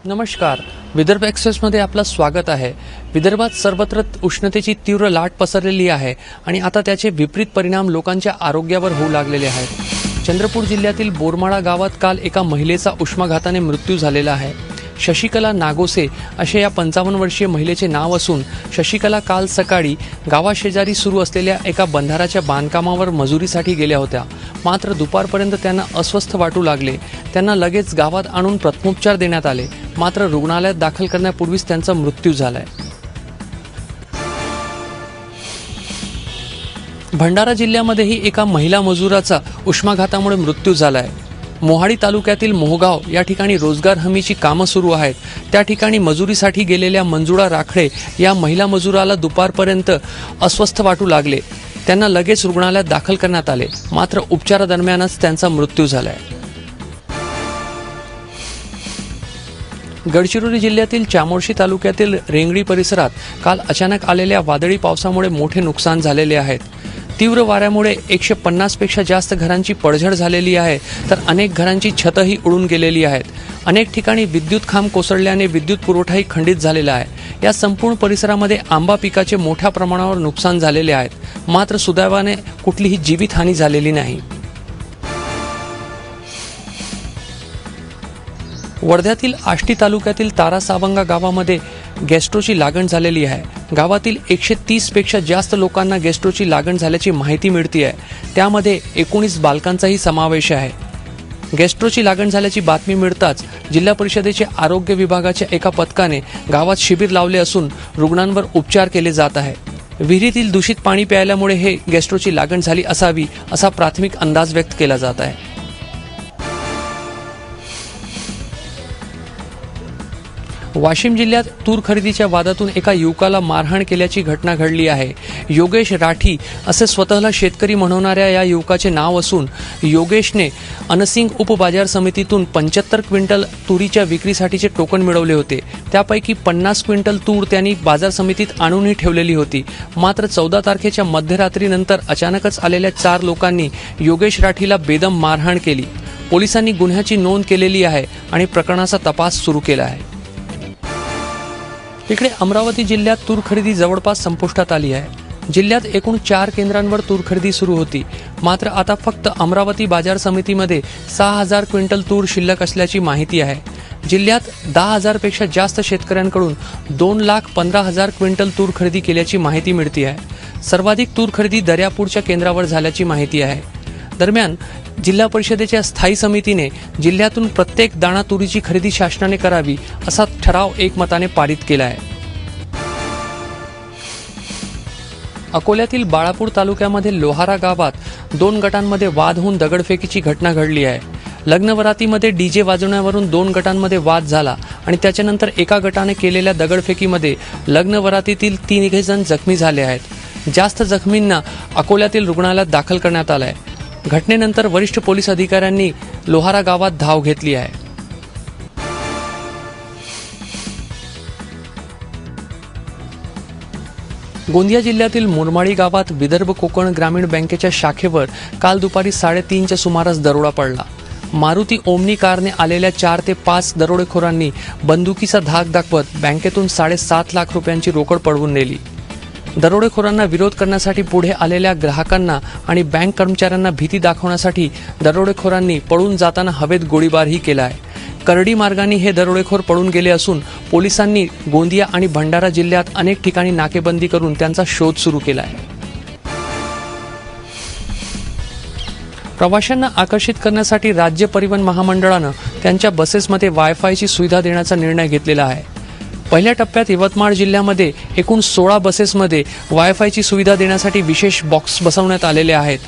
नमस्कार, विदर्भ एक्सप्रेसमध्ये आपलं स्वागत आहे। विदर्भात सर्वत्र उष्णतेची तीव्र लाट पसरलेली आहे आणि आता त्याचे विपरीत परिणाम लोकांच्या आरोग्यावर होऊ लागलेले आहेत। चंद्रपूर जिल्ह्यातील बोरमाळा गावात काल एका महिलेचा उष्माघाताने मृत्यू झालेला आहे। शशिकला नागोसे असे या 55 वर्षीय महिलेचे नाव असून शशिकला काल सकाळी गावाशेजारी सुरू असलेल्या एका बंधाराच्या बांधकामावर मजुरीसाठी गेल्या होत्या। मात्र दुपारपर्यंत त्यांना अस्वस्थ वाटू लागले। त्यांना लगेच गावात आणून प्रथमोपचार देण्यात आले, मात्र रुग्णालयात दाखल करण्यापूर्वीच त्यांचा मृत्यू झालाय। भंडारा जिल्ह्यामध्येही एका महिला मजुराचा उष्माघातामुळे मृत्यू झालाय। मोहाडी तालुक्यातील मोहगाव या ठिकाणी रोजगार हमीची कामं सुरू आहेत। त्या ठिकाणी मजुरीसाठी गेलेल्या मंजुळा राखळे या महिला मजुराला दुपारपर्यंत अस्वस्थ वाटू लागले। त्यांना लगेच रुग्णालयात दाखल करण्यात आले, मात्र उपचारादरम्यानच त्यांचा मृत्यू झालाय। गडचिरोली जिल्ह्यातील चामोर्शी तालुक्यातील रेंगडी परिसरात काल अचानक आलेल्या वादळी पावसामुळे मोठे नुकसान झालेले आहेत। तीव्र वाऱ्यामुळे 150 पेक्षा जास्त घरांची पडझड झालेली आहे, तर अनेक घरांची छतही उडून गेलेली आहेत। अनेक ठिकाणी विद्युत खांब कोसळल्याने विद्युत पुरवठाही खंडित झालेला आहे। या संपूर्ण परिसरामध्ये आंबा पिकाचे मोठ्या प्रमाणावर नुकसान झालेले आहेत, मात्र सुदैवाने कुठलीही जीवितहानी झालेली नाही। वर्ध्यातील आष्टी तालुक्यातील तारासावंगा गावामध्ये गॅस्ट्रोची लागण झालेली आहे। गावातील 130 पेक्षा जास्त लोकांना गॅस्ट्रोची लागण झाल्याची माहिती मिळते आहे। त्यामध्ये 19 बालकांचाही समावेश आहे। गॅस्ट्रोची लागण झाल्याची बातमी मिळताच जिल्हा परिषदेचे आरोग्य विभागाच्या एका पथकाने गावात शिबिर लावले असून रुग्णांवर उपचार केले जात आहे। विहिरीतील दूषित पाणी प्यायल्यामुळे हे गॅस्ट्रोची लागण झाली असावी असा प्राथमिक अंदाज व्यक्त केला जात आहे। वाशिम जिल्ह्यात तूर खरेदीच्या वादातून एका युवकाला मारहाण केल्याची घटना घडली आहे। योगेश राठी असे स्वतःला शेतकरी म्हणवणाऱ्या या युवकाचे नाव असून योगेशने अनसिंग उपबाजार समितीतून 75 क्विंटल तुरीच्या विक्रीसाठीचे टोकन मिळवले होते। त्यापैकी 50 क्विंटल तूर त्यांनी बाजार समितीत आणूनही ठेवलेली होती। मात्र 14 तारखेच्या मध्यरात्रीनंतर अचानकच आलेल्या 4 लोकांनी योगेश राठीला बेदम मारहाण केली। पोलिसांनी गुन्ह्याची नोंद केलेली आहे आणि प्रकरणाचा तपास सुरू केला आहे। इकडे अमरावती जिल्ह्यात तूर खरेदी जवळपास संपुष्टात आली आहे। जिल्ह्यात एकूण 4 केंद्रांवर तूर खरेदी सुरू होती, मात्र आता फक्त अमरावती बाजार समितीमध्ये 6000 क्विंटल तूर शिल्लक असल्याची माहिती आहे। जिल्ह्यात 10,000 पेक्षा जास्त शेतकऱ्यांकडून 2,15,000 क्विंटल तूर खरेदी केल्याची माहिती मिळते आहे। सर्वाधिक तूर खरेदी दर्यापूरच्या केंद्रावर झाल्याची माहिती आहे। दरम्यान जिल्हा परिषदेच्या स्थायी समितीने जिल्ह्यातून प्रत्येक दाणा तुरीची खरेदी शासनाने करावी असा ठराव एकमताने पारित केला आहे। अकोल्यातील बाळापूर तालुक्यामध्ये लोहारा गावात 2 गटांमध्ये वाद होऊन दगडफेकीची घटना घडली आहे। लग्नवरातीमध्ये डीजे वाजवण्यावरून 2 गटांमध्ये वाद झाला आणि त्याच्यानंतर एका गटाने केलेल्या दगडफेकीमध्ये लग्नवरातीतील 3 जण जखमी झाले आहेत। जास्त जखमींना अकोल्यातील रुग्णालयात दाखल करण्यात आलं आहे। घटनेनंतर वरिष्ठ पोलीस अधिकाऱ्यांनी लोहारा गावात धाव घेतली आहे। गोंदिया जिल्ह्यातील मुरमाडी गावात विदर्भ कोकण ग्रामीण बँकेच्या शाखेवर काल दुपारी 3:30च्या सुमारास दरोडा पडला। मारुती ओमनी कारने आलेल्या 4 ते 5 दरोडेखोरांनी बंदुकीचा धाक दाखवत बँकेतून 7.5 लाख रुपयांची रोकड पळवून नेली। दरोडेखोरांना विरोध करण्यासाठी पुढे आलेल्या ग्राहकांना आणि बँक कर्मचाऱ्यांना भीती दाखवण्यासाठी दरोडेखोरांनी पळून जाताना हवेत गोळीबारही केला आहे। करडी मार्गाने हे दरोडेखोर पळून गेले असून पोलिसांनी गोंदिया आणि भंडारा जिल्ह्यात अनेक ठिकाणी नाकेबंदी करून त्यांचा शोध सुरू केला आहे। प्रवाशांना आकर्षित करण्यासाठी राज्य परिवहन महामंडळानं त्यांच्या बसेसमध्ये वायफायची सुविधा देण्याचा निर्णय घेतलेला आहे। पहिल्या टप्प्यात यवतमाळ जिल्ह्यामध्ये एकूण 16 बसेसमध्ये वायफायची सुविधा देण्यासाठी विशेष बॉक्स बसवण्यात आलेले आहेत।